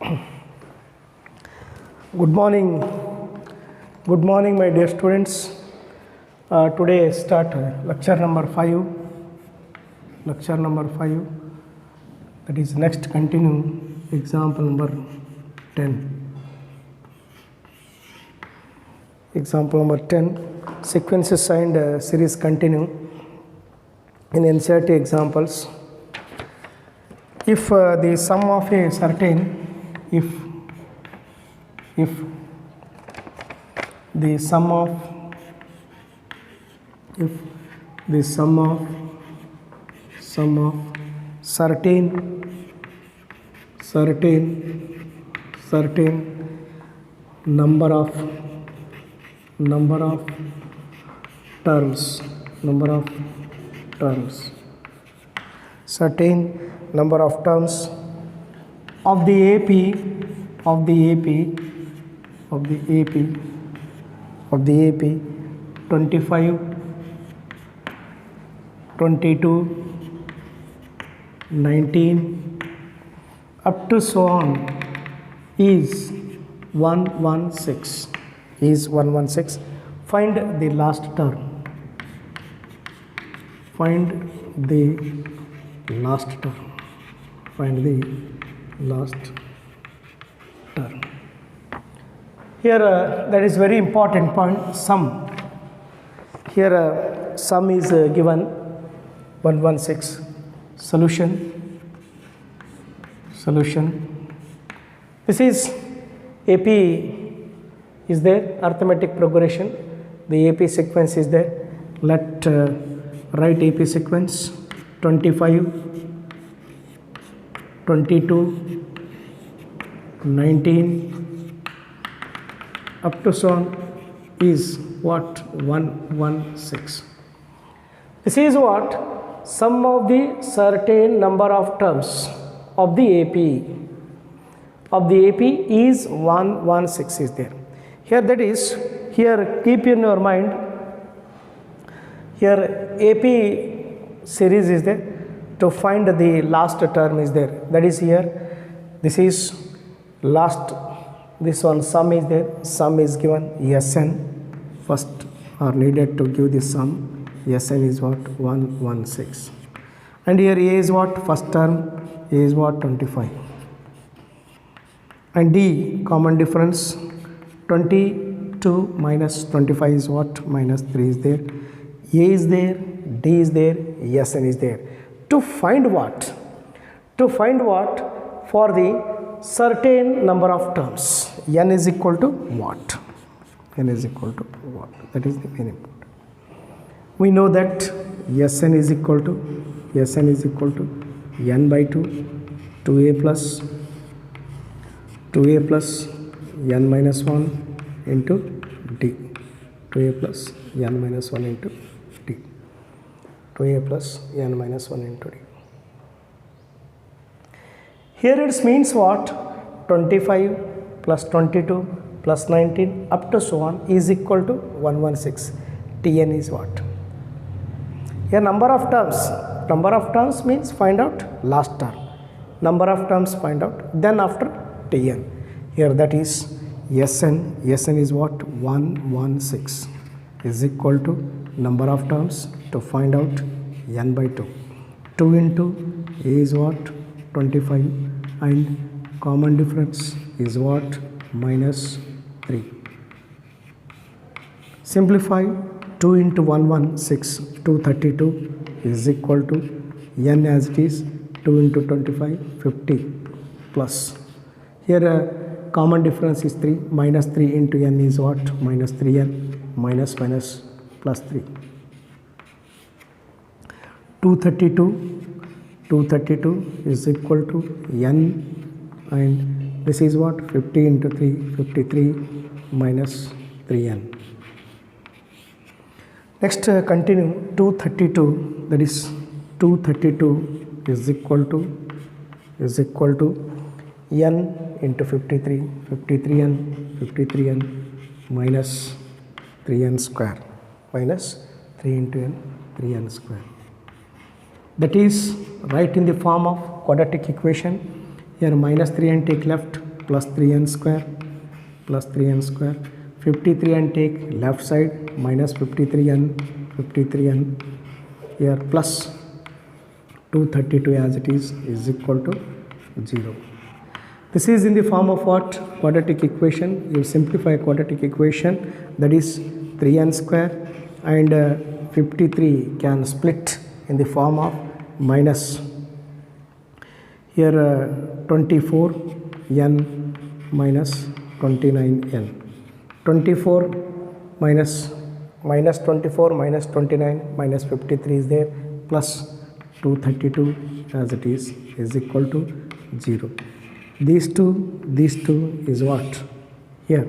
Good morning. Good morning, my dear students. Today start lecture number 5. Lecture number 5. That is next continue example number 10. Example number 10. Sequences signed series continue. In NCERT examples, if the sum of a certain, if the sum of certain number of terms, certain number of terms of the AP 25, 22, 19 up to so on is 116. Find the last term. Find the last term. Here that is very important point, sum. Here sum is given 116. Solution. This is AP is there, arithmetic progression. The AP sequence is there. Let write AP sequence 25, 22, 19 up to so on is what? 116. This is what? Sum of the certain number of terms of the AP is 116 is there. Here that is, here keep in your mind, here AP series is there. To find the last term is there. That is here, this is last, this one sum is there. Sum is given Sn. First are needed to give the sum. Sn is what? 116. And here A is what? First term. A is what? 25. And D, common difference, 22 minus 25 is what? Minus 3 is there. A is there, D is there, Sn is there. To find what? To find what? For the certain number of terms. N is equal to what? N is equal to what? That is the main important. We know that Sn is equal to n by 2, 2a plus n minus 1 into d. 2a plus n minus 1 into d. 2a plus n minus 1 into d. Here it means what? 25 plus 22 plus 19 up to so on is equal to 116. Tn is what? Here number of terms means find out last term. Number of terms find out, then after Tn. Here that is Sn is what? 116 is equal to number of terms. To find out n by 2. 2 into A is what? 25 and common difference is what? Minus 3. Simplify. 2 into 116, 232 is equal to n as it is, 2 into 25, 50 plus. Here common difference is 3, minus 3 into n is what? Minus 3n, minus plus 3. 232 is equal to n, and this is what? 50 into 3, 53 minus 3n. Next continue. 232, that is 232 is equal to n into 53n minus 3n square, minus 3 into n, 3n square. That is, write in the form of quadratic equation. Here minus 3n take left, plus 3n square plus 3n square. 53n take left side minus 53n here plus 232 as it is equal to 0. This is in the form of what? Quadratic equation. You simplify quadratic equation, that is 3n square, and 53 can split in the form of minus here 24n minus 29n. 24 minus 24 minus 29 minus 53 is there, plus 232 as it is equal to 0. These two is what? Here.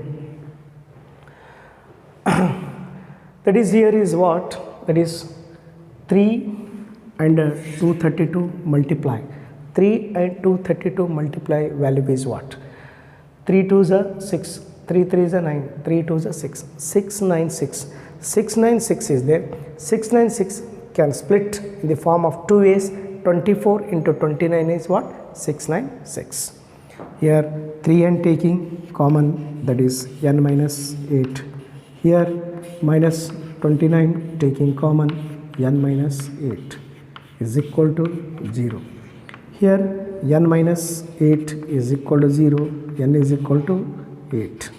That is, here is what? That is 3 and 232 multiply. 3 and 232 multiply value is what? 3 2s are 6, 3 3s are 9, 3 2s are 6, 696. 696 is there. 696 can split in the form of two ways. 24 into 29 is what? 696. Here 3n taking common, that is n minus 8. Here minus 29 taking common, n minus 8 is equal to 0. Here n minus 8 is equal to 0, n is equal to 8.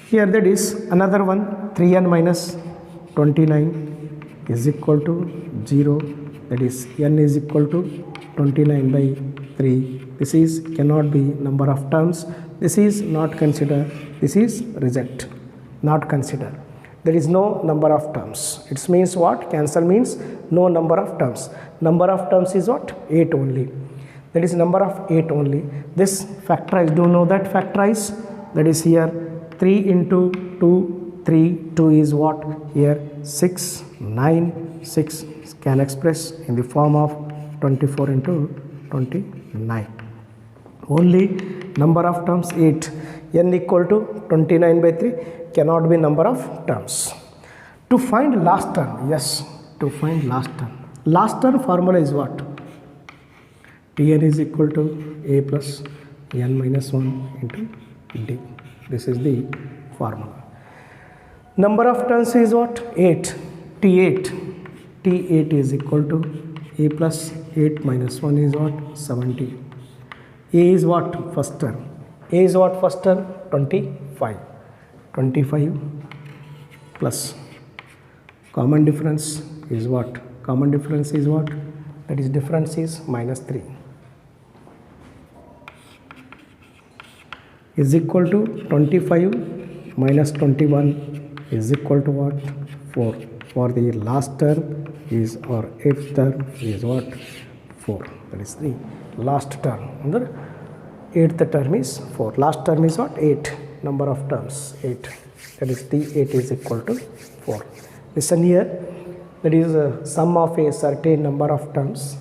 Here that is another one, 3n minus 29 is equal to 0, that is n is equal to 29 by 3. This is cannot be number of terms. This is not consider. This is reject, not consider. There is no number of terms. It means what? Cancel means no number of terms. Number of terms is what? 8 only. That is number of 8 only. This factorize. Do you know that factorize? That is here 3 into 2, 3, 2 is what? Here 6, 9, 6 can express in the form of 24 into 29. Only number of terms 8. N equal to 29 by 3 cannot be number of terms. To find last term, yes, to find last term. Last term formula is what? Tn is equal to a plus n minus 1 into d. This is the formula. Number of terms is what? 8. T8. T8 is equal to a plus 8 minus 1 is what? 70. A is what? First term. A is what? First term? 25. 25 plus common difference is what? Common difference is what? That is difference is minus 3 is equal to 25 minus 21 is equal to what? 4. For the last term is, or 8th term is what? 4. That is the last term. Under 8th term is 4. Last term is what? 8. Number of terms 8. That is T8 is equal to 4. Listen here. That is a sum of a certain number of terms.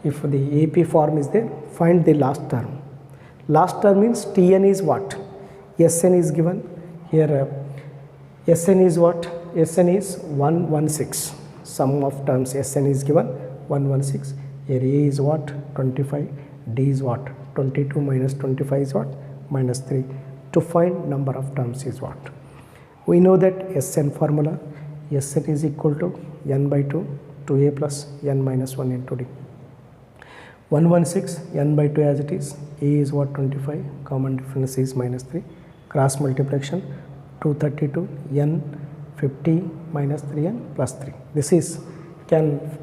If the AP form is there, find the last term. Last term means Tn is what? Sn is given. Here Sn is what? Sn is 116. Sum of terms Sn is given 116. Here A is what? 25. D is what? 22 minus 25 is what? Minus 3. To find number of terms is what? We know that Sn formula. Sn is equal to n by 2 2a plus n minus 1 into d. 116 n by 2 as it is. A is what? 25. Common difference is minus 3. Cross multiplication 232 n 50 minus 3n plus 3. This is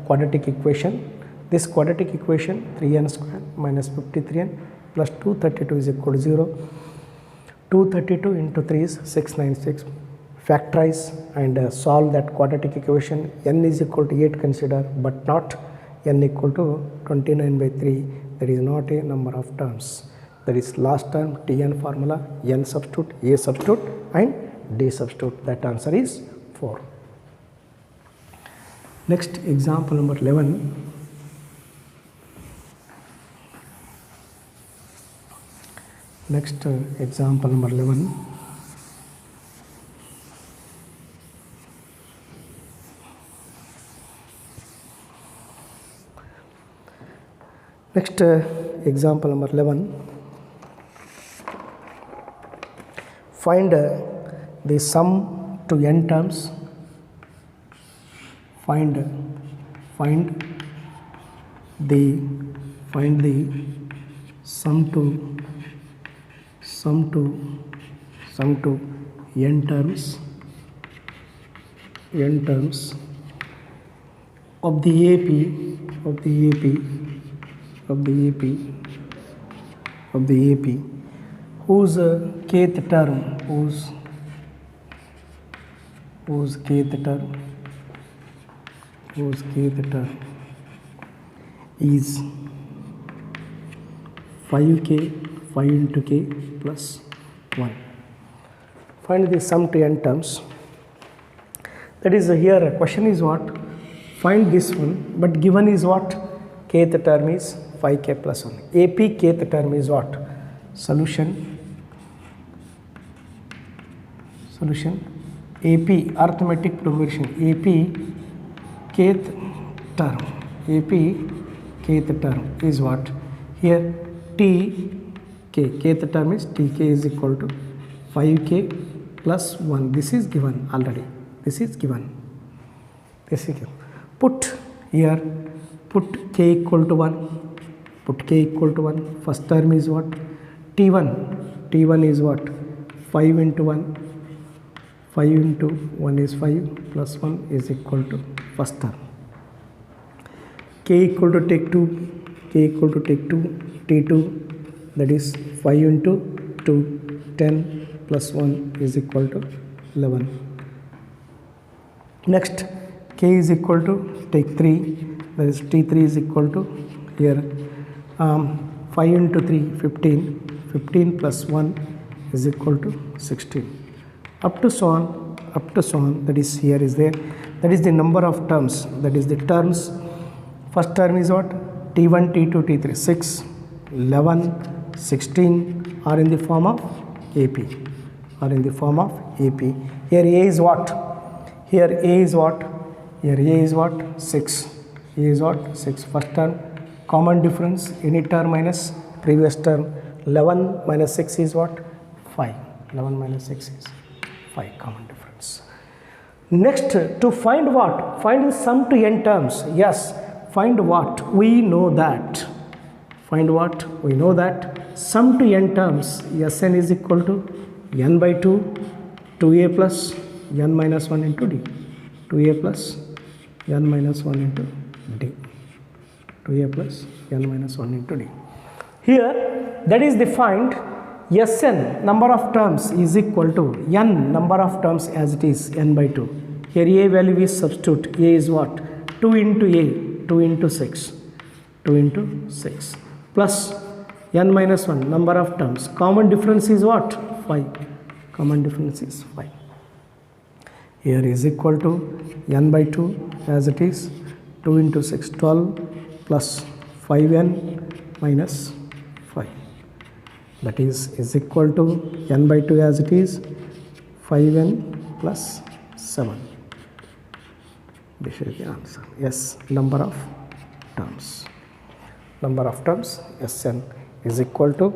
quadratic equation. This quadratic equation 3n square minus 53n plus 232 is equal to 0. 232 into 3 is 696. Factorize and solve that quadratic equation. N is equal to 8 consider, but not n equal to 29 by 3. That is not a number of terms. That is last term Tn formula, n substitute, a substitute and d substitute. That answer is 4. Next example number 11. Next example number 11. Next example number 11. Find the sum to n terms. Find the sum to n terms of the AP whose kth term is 5k 5 into k plus 1. Find the sum to n terms. That is here question is what? Find this one, but given is what? Kth term is 5k plus 1. AP kth term is what? Solution AP arithmetic progression AP kth term is what? Here kth term is tk is equal to 5k plus 1. This is given already. This is given. Put here, put k equal to 1. First term is what? T1 is what? 5 into 1. 5 into 1 is 5 plus 1 is equal to first term. K equal to take 2. T2, that is 5 into 2, 10 plus 1 is equal to 11. Next, k is equal to take 3, that is T3 is equal to here 5 into 3, 15 plus 1 is equal to 16. Up to so on, that is here is there. That is the number of terms, that is the terms. First term is what? T1, T2, T3, 6, 11, 16 are in the form of AP. Here A is what? Here A is what? 6. First term, common difference, any term minus previous term. 11 minus 6 is what? 5. 11 minus 6 is 5, common difference. Next, to find what? Find the sum to n terms. Yes, find what? We know that. Sum to n terms, Sn is equal to n by 2, 2a plus n minus 1 into d. 2a plus n minus 1 into d. 2a plus n minus 1 into d. Here, that is defined. Sn number of terms is equal to n number of terms as it is n by 2. Here a value is substitute. A is what? 2 into a, 2 into 6 plus n minus 1 number of terms. Common difference is what? 5. Here is equal to n by 2 as it is 2 into 6, 12 plus 5n minus 5. That is equal to n by 2 as it is 5n plus 7. This is the answer. Yes, number of terms Sn is equal to,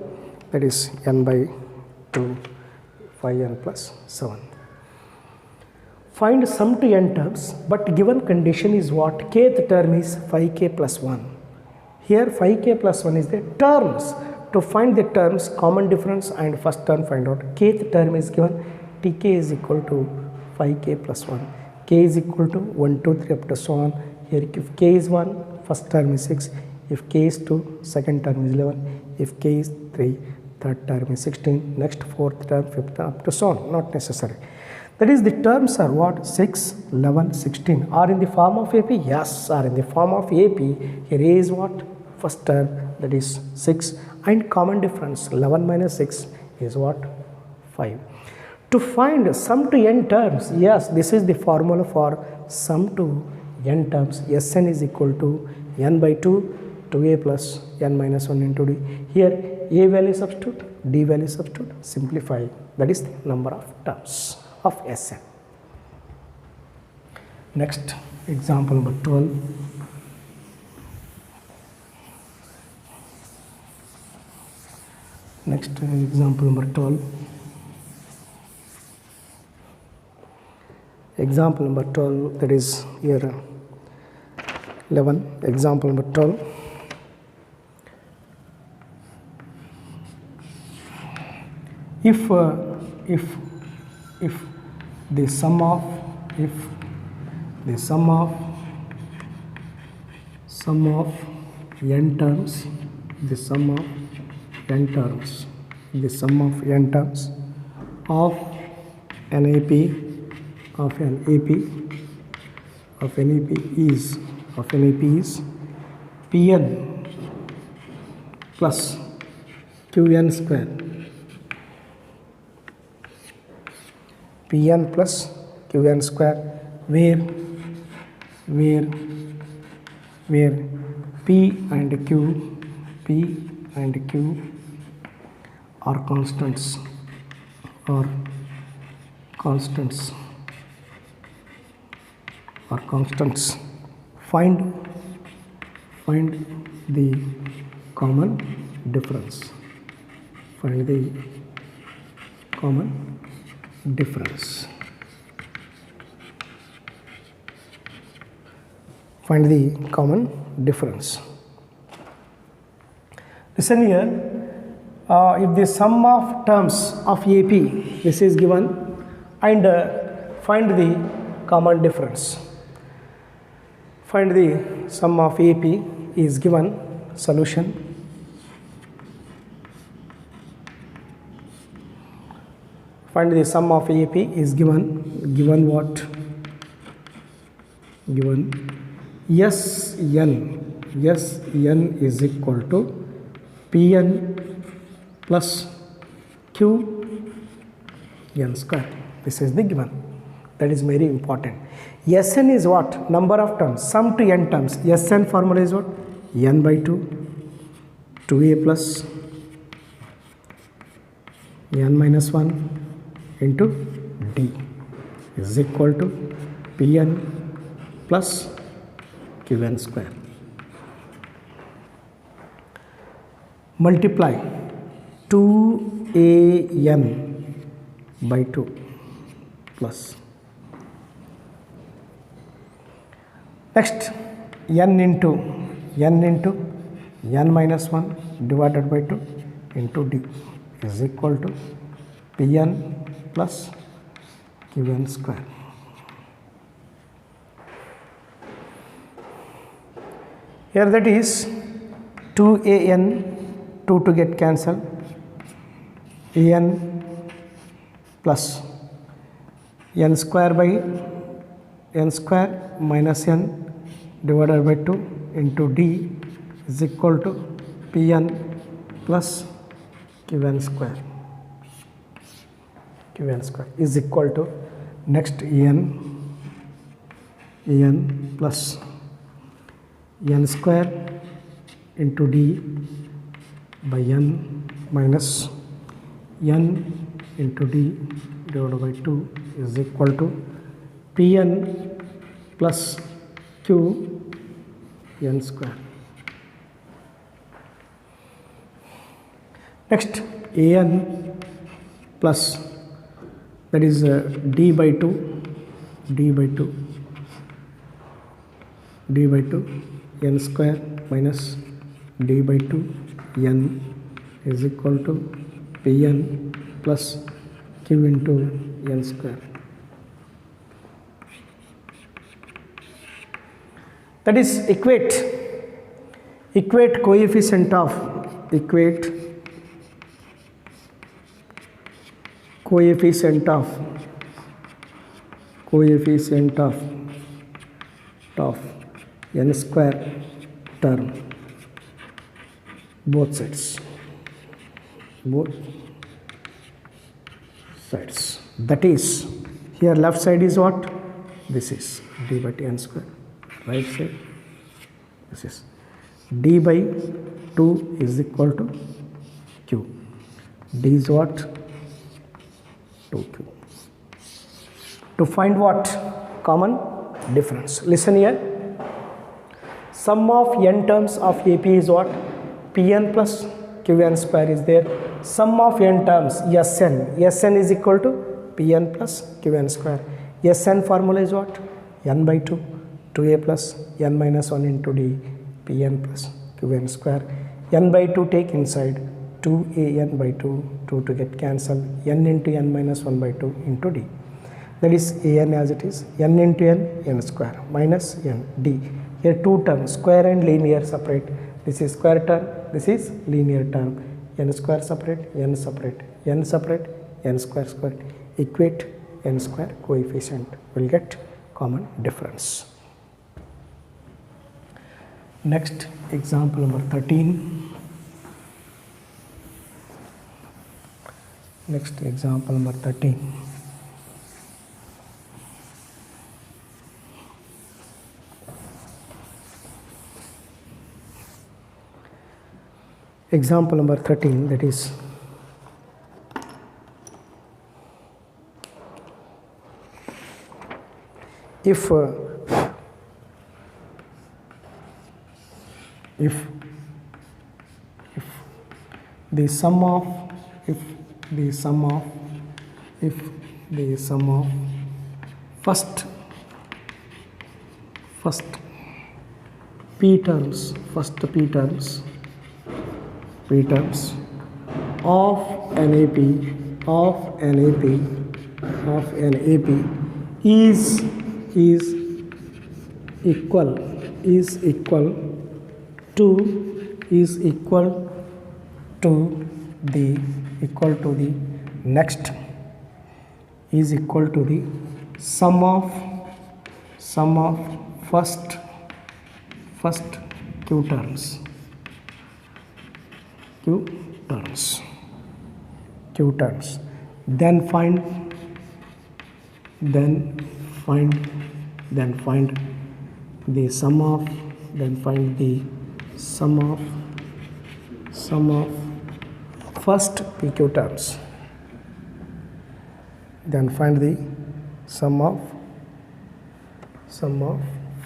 that is n by 2, 5n plus 7. Find sum to n terms, but given condition is what? Kth term is 5k plus 1. Here 5k plus 1 is the terms. To find the terms, common difference and first term find out. Kth term is given, tk is equal to 5k plus 1. K is equal to 1, 2, 3 up to so on. Here if k is 1, first term is 6. If k is 2, second term is 11. If k is 3, third term is 16. Next fourth term, fifth term up to so on. Not necessary. That is the terms are what? 6, 11, 16 are in the form of AP. Yes, are in the form of AP. Here A is what? First term, that is 6, and common difference 11 minus 6 is what? 5. To find sum to n terms, yes, this is the formula for sum to n terms. Sn is equal to n by 2, 2a plus n minus 1 into d. Here a value substitute, d value substitute, simplify. That is the number of terms of Sn. Next, example number 12. Next example number 12. Example number 12, that is here 11. Example number 12. If the sum of n terms, the sum of n terms of an AP is Pn plus Qn square. Pn plus Qn square, where P and Q are constants. Find the common difference. Find the common difference. Listen here. If the sum of terms of AP, this is given, and find the common difference. Find the sum of AP is given. Solution. Find the sum of AP is given what? Given Sn is equal to Pn plus Qn square. This is the given. That is very important. Sn is what? Number of terms, sum to n terms. Sn formula is what? N by 2, 2a plus n minus 1 into d is equal to Pn plus Qn square. Multiply 2an by 2 plus. Next, n into n minus 1 divided by 2 into d is equal to Pn plus Qn square. Here that is 2an, 2 to get cancelled, an plus n square by n square minus n divided by 2 into d is equal to Pn plus Qn square. Qn square is equal to, next, an plus n square into d by n minus n into d divided by 2 is equal to Pn plus Qn square. Next, an plus, that is d by 2 n square minus d by 2 n is equal to Pn plus Q into n square. That is equate coefficient of n square term, both sides. That is, here left side is what? This is d by n square. Right side, this is d by 2 is equal to q. D is what? 2q. To find what? Common difference. Listen here. Sum of n terms of AP is what? Pn plus qn square is there. Sum of n terms Sn is equal to Pn plus qn square. Sn formula is what? N by 2, 2a plus n minus 1 into d, Pn plus qn square. N by 2 take inside, 2an by 2, 2 to get cancelled, n into n minus 1 by 2 into d. That is an as it is, n into n square minus n d. Here two terms, square and linear separate. This is square term, this is linear term. N square separate, n separate, n separate, n square square. Equate n square coefficient, will get common difference. Next, example number 13. Next, example number 13. Example number 13, that is if the sum of first p terms of an AP is equal to the next, is equal to the sum of first q terms, then find the sum of first pq terms, then find the sum of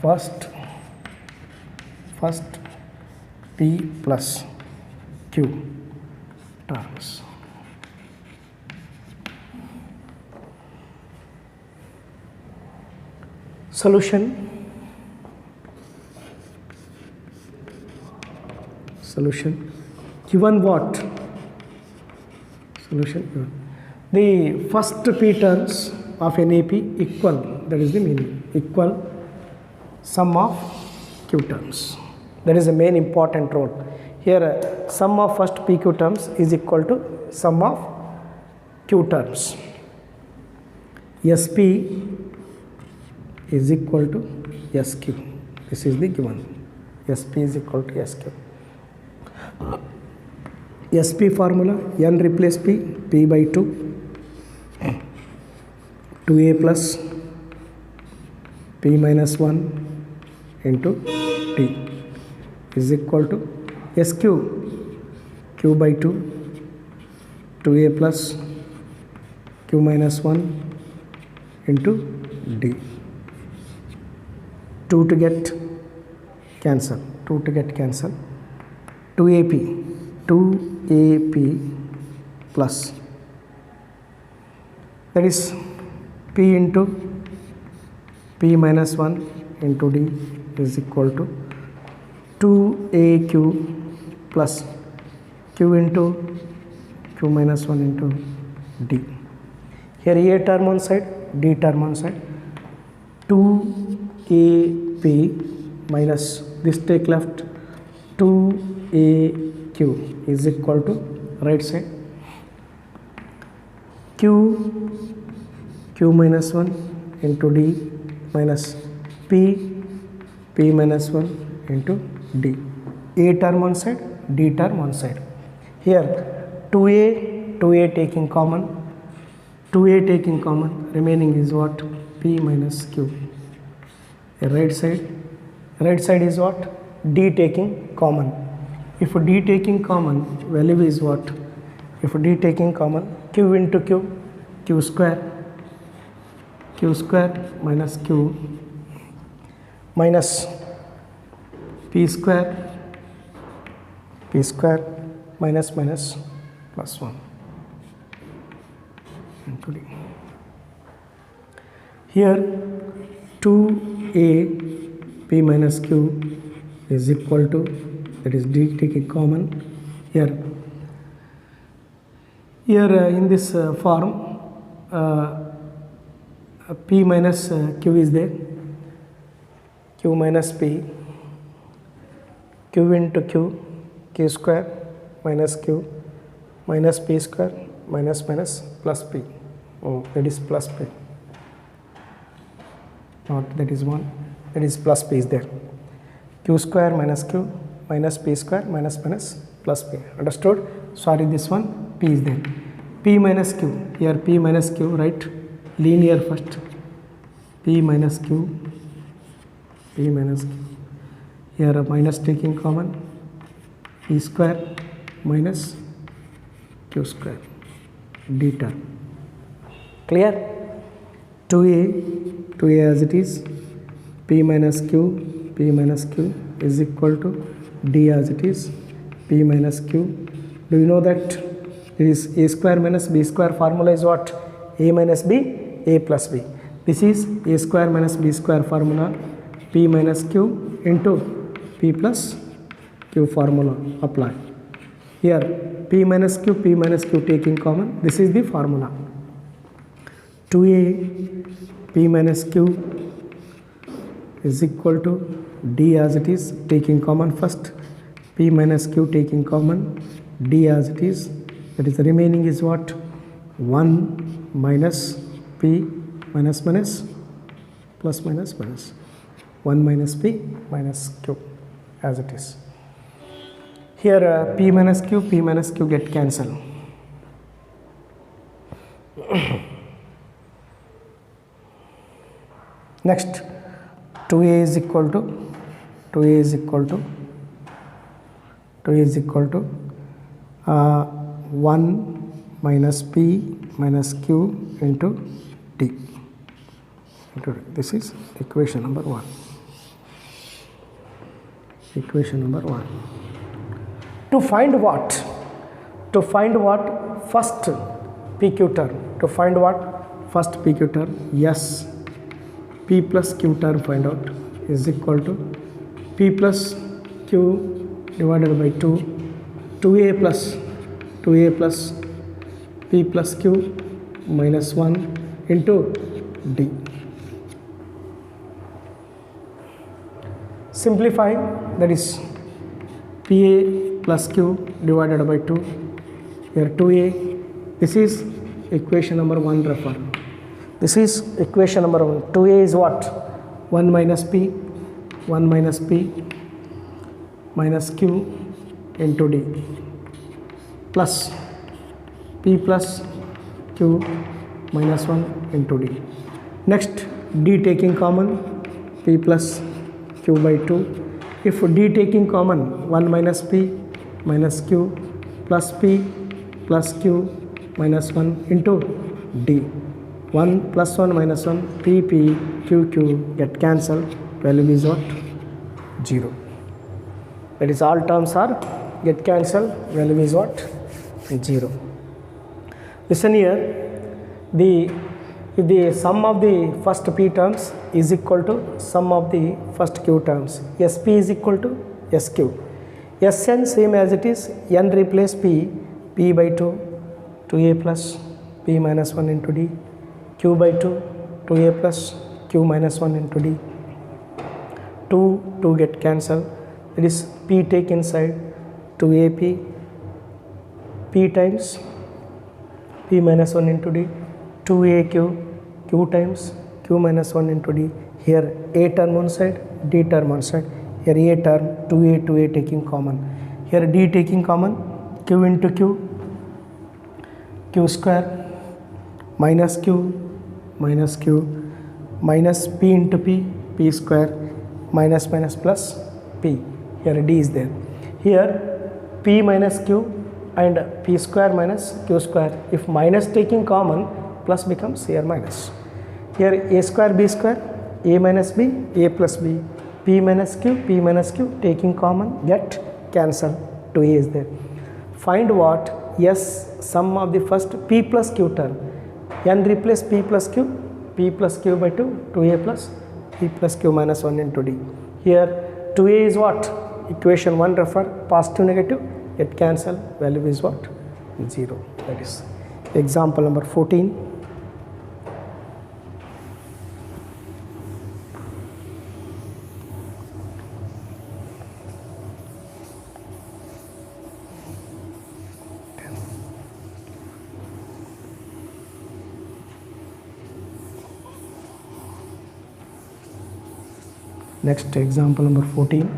first p plus q terms. Solution. Given what? Solution given. The first p terms of an AP equal, that is the meaning, equal sum of q terms. That is the main important role. Here sum of first pq terms is equal to sum of q terms. Sp is equal to Sq. This is the given. Sp is equal to Sq. Sp formula, n replace p by 2, 2a plus p minus 1 into t is equal to Sq, q by 2, 2a plus q minus 1 into d. 2 to get cancel, 2ap plus, that is p into p minus 1 into d is equal to 2aq plus q into q minus 1 into d. Here a term on side, d term on side, 2ap minus this take left, 2aq is equal to right side, q minus 1 into d minus p minus 1 into d. A term on side, d term on side. Here 2a taking common, remaining is what? P minus q. Right side is what? D taking common. If d taking common, value is what? If d taking common, q into q square minus q minus p square minus minus plus 1 into d. Here 2a p minus q is equal to, that is d taking common here. In this form p minus q is there, q minus p, q into q square minus q minus p square minus minus plus p, that is plus p, not that is 1, that is plus p is there, q square minus q minus p square minus minus plus p, understood? Sorry, this one p is there, p minus q, here p minus q, right, linear first, p minus q, here a minus taking common, p square minus q square, d term, clear? 2a as it is, p minus q is equal to d as it is, p minus q. Do you know that it is a square minus b square formula is what? A minus b, a plus b. This is a square minus b square formula, p minus q into p plus q formula apply. Here p minus q taking common, this is the formula. 2a p minus q is equal to d as it is, taking common first, p minus q taking common, d as it is, that is the remaining is what? 1 minus p minus minus plus minus minus 1 minus p minus q as it is. Here p minus q get cancelled. Next 2a is equal to 1 minus p minus q into d. This is equation number 1. To find what? First PQ term. To find what? First PQ term. Yes. P plus Q term find out is equal to P plus Q divided by 2, 2A plus P plus Q minus 1 into D. Simplify, that is PA plus Q divided by 2, here 2A, this is equation number 1 refer. This is equation number 1. 2A is what? 1 minus P minus Q into D plus P plus Q minus 1 into D. Next D taking common, P plus Q by 2. If D taking common, 1 minus P minus Q plus P plus Q minus 1 into D. 1 plus 1 minus 1, P, Q get cancelled, value is what? 0. That is all terms are get cancelled, value is what? 0. Listen here, if the sum of the first P terms is equal to sum of the first Q terms, SP is equal to SQ. Sn same as it is, n replace P by 2, 2A plus P minus 1 into D, Q by 2, 2A plus Q minus 1 into D. 2 get cancelled, that is P take inside, 2AP, P times P minus 1 into D, 2AQ, Q times Q minus 1 into D. Here A term one side, D term one side. Here A term, 2A taking common. Here D taking common, Q into Q square minus Q minus P into P square minus plus P. Here D is there. Here P minus Q and P square minus Q square. If minus taking common, plus becomes here minus. Here A square B square, A minus B, A plus B, P minus Q taking common, get cancelled, 2A is there. Find what? S sum of the first p plus q term. N replace p plus q by 2, 2a plus p plus q minus 1 into d. Here 2a is what? Equation 1 refer positive negative, it cancel, value is what? 0. That is example number 14. Next example number 14.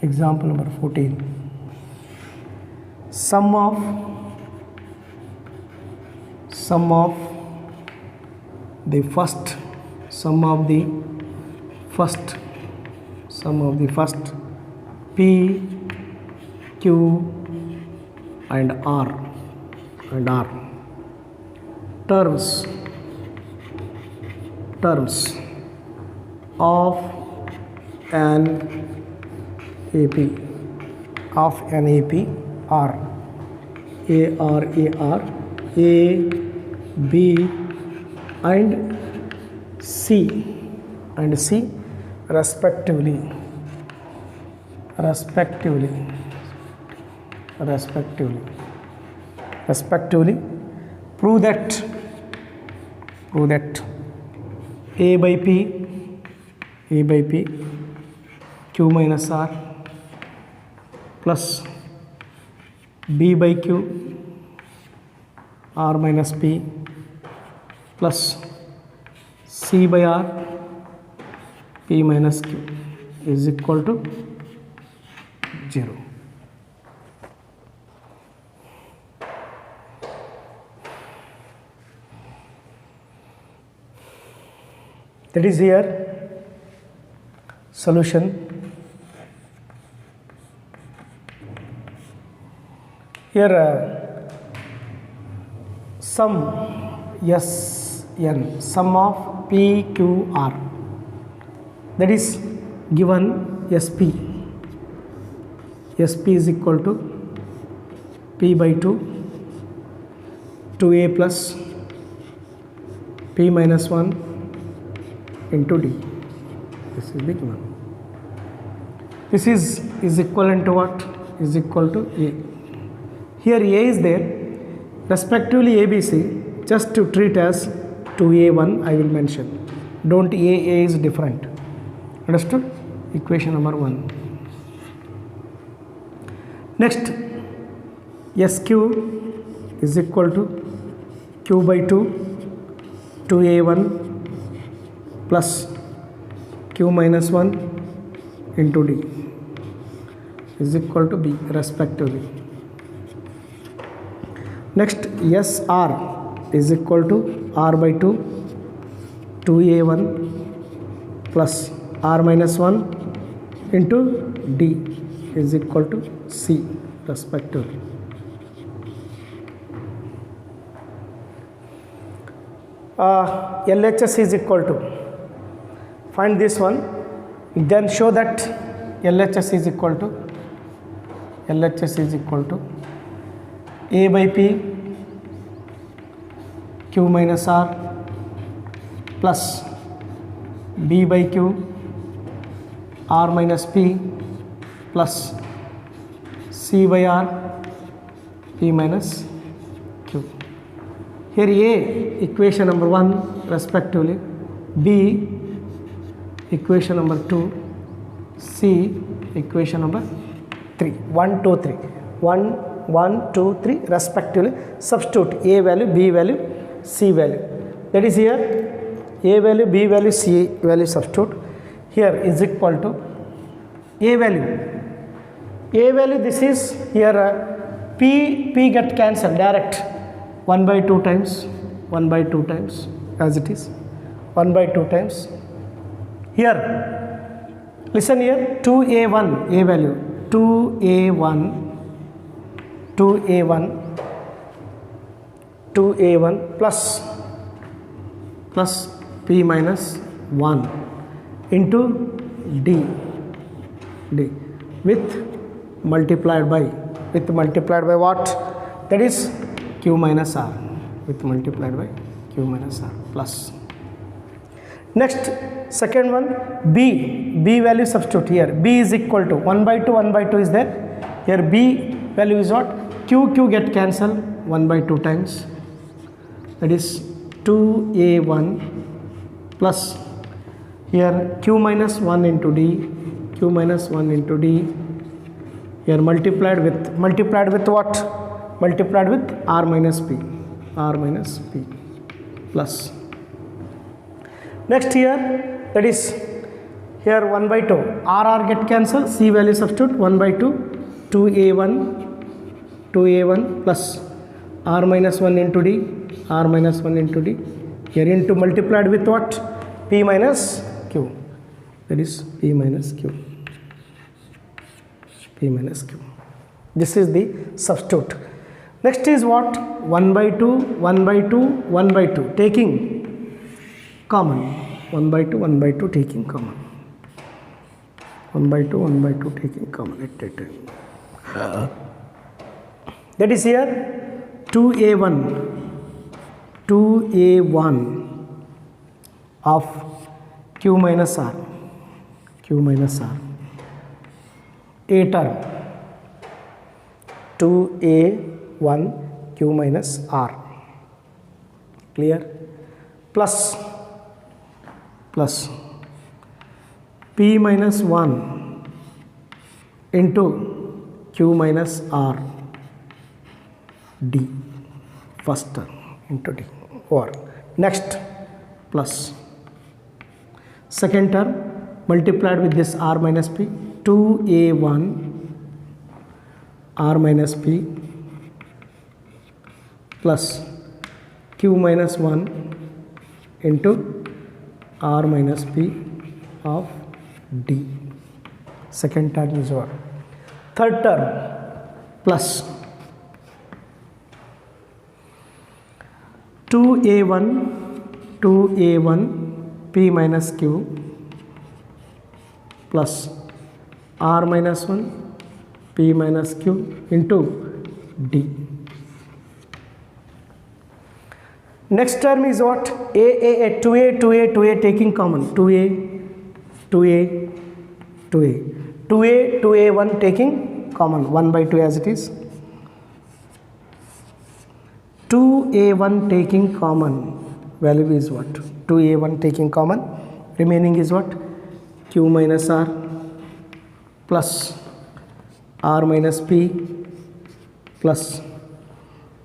Example number 14. Sum of the first p q and r terms of an AP are A, B and C respectively. Prove that A by P Q minus R plus B by Q R minus P plus C by R P minus Q is equal to 0. That is here solution. Here sum Sn, sum of P, Q, R, that is given SP. SP is equal to P by 2, 2A plus P minus 1 into D. This is the given. This is equivalent to what? Is equal to A. Here A is there. Respectively ABC, just to treat as 2A1 I will mention. Don't A is different. Understood? Equation number 1. Next, SQ is equal to Q by 2, 2A1 plus Q minus 1 into D is equal to B respectively. Next, SR is equal to R by 2, 2A1 plus R minus 1 into D is equal to C respectively. LHS is equal to, find this one, then show that LHS is equal to A by P Q minus R plus B by Q R minus P plus C by R P minus Q. Here A equation number 1 respectively, B equation number 2, C equation number 3. 1, 2, 3. 1, 2, 3 respectively. Substitute A value, B value, C value. That is here A value, B value, C value substitute. Here is equal to A value. A value, this is here P get cancelled direct. 1 by 2 times as it is. 1 by 2 times. Here, listen here, 2A1, A value, 2A1 2a1 plus p minus 1 into d with multiplied by what? That is q minus r, with multiplied by q minus r plus. Next, second one, b value substitute here. B is equal to 1 by 2 is there. Here b value is what? Q get cancelled 1 by 2 times, that is 2a1 plus here q minus 1 into d, here multiplied with what? Multiplied with r minus p plus. Next here, that is here 1 by 2, r get cancelled, c value substitute 1 by 2, 2a1 plus r minus 1 into d, here into multiplied with what? P minus q, that is p minus q. This is the substitute. Next is what? 1 by 2 taking common, 1 by 2 taking common, 1 by 2 taking common. That is here 2a1 of q minus r, a term 2a1 q minus r, clear, plus p minus 1 into q minus r d, first term into d, or next plus second term multiplied with this r minus p, 2a1 r minus p plus q minus 1 into r minus p of d. Second term is what? Third term plus 2a1 p minus q plus r minus 1 p minus q into d. Next term is what? 2a taking common, 2a1 taking common, 1 by 2 as it is, 2a1 taking common, value is what? 2a1 taking common, remaining is what? q minus r plus r minus p plus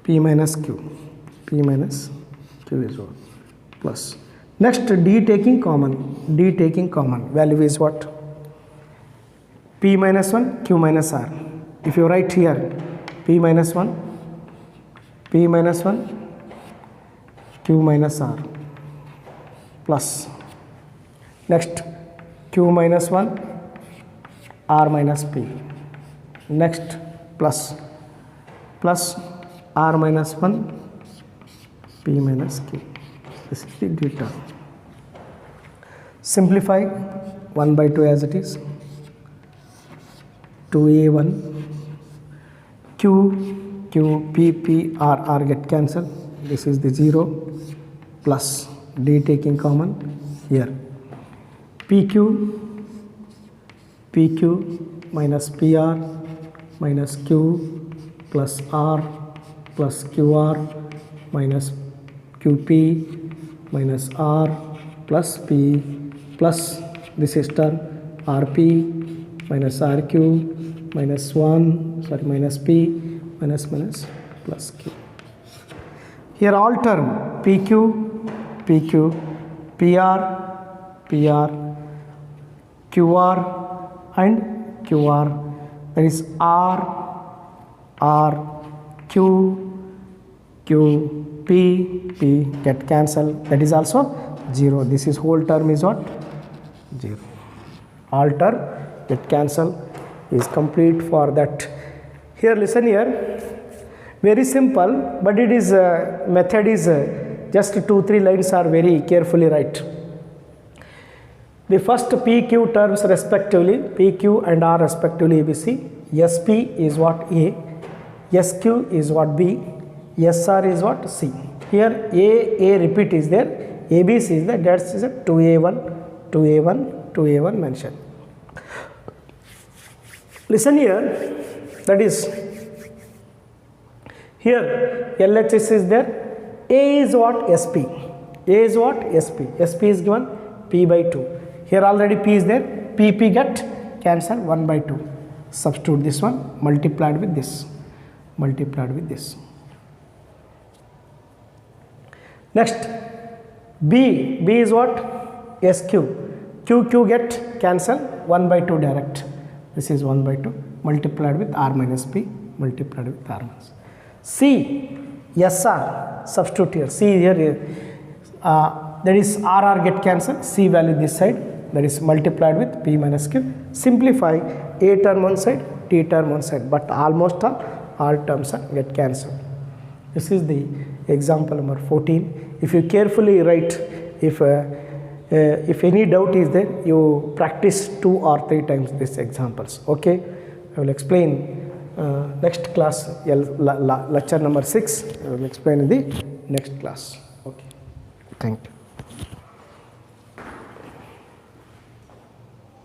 p minus q is what? Plus. Next, d taking common, value is what? P minus 1 q minus r. If you write here p minus 1 q minus r plus, next q minus 1 r minus p, next plus r minus 1 p minus q. This is the d term. Simplify 1 by 2 as it is, 2a1 q p r get cancelled, this is the 0 plus d taking common here, pq minus pr minus q plus r plus qr minus qp minus r plus p plus this is term rp minus rq minus 1 minus p minus plus q. Here all term pq pr qr and qr, that is r q p get cancelled, that is also 0. This is whole term is what? 0. All term get cancelled is complete for that. Here listen here, Very simple, but it is method is just 2-3 lines are very carefully write. The first PQ terms respectively, PQ and R respectively ABC. SP is what A, SQ is what B, SR is what C. Here A repeat is there, ABC is there, that is a 2A1, 2A1, 2A1 mentioned. Listen here, that is here LHS is there, A is what? SP. A is what? SP. SP is given P by 2. Here already P is there, PP get cancel 1 by 2. Substitute this one, multiplied with this. Multiplied with this. Next, B is what? SQ. QQ get cancel 1 by 2 direct. This is 1 by 2 multiplied with R minus P multiplied with R minus. C, SR, substitute here. C here, that is RR get cancel, C value this side, that is multiplied with P minus Q. Simplify, A term one side, T term one side, but almost all terms are get cancelled. This is the example number 14. If you carefully write, if any doubt is there, you practice 2 or 3 times these examples. Okay, I will explain next class, lecture number 6. I will explain in the next class. Okay, thank you.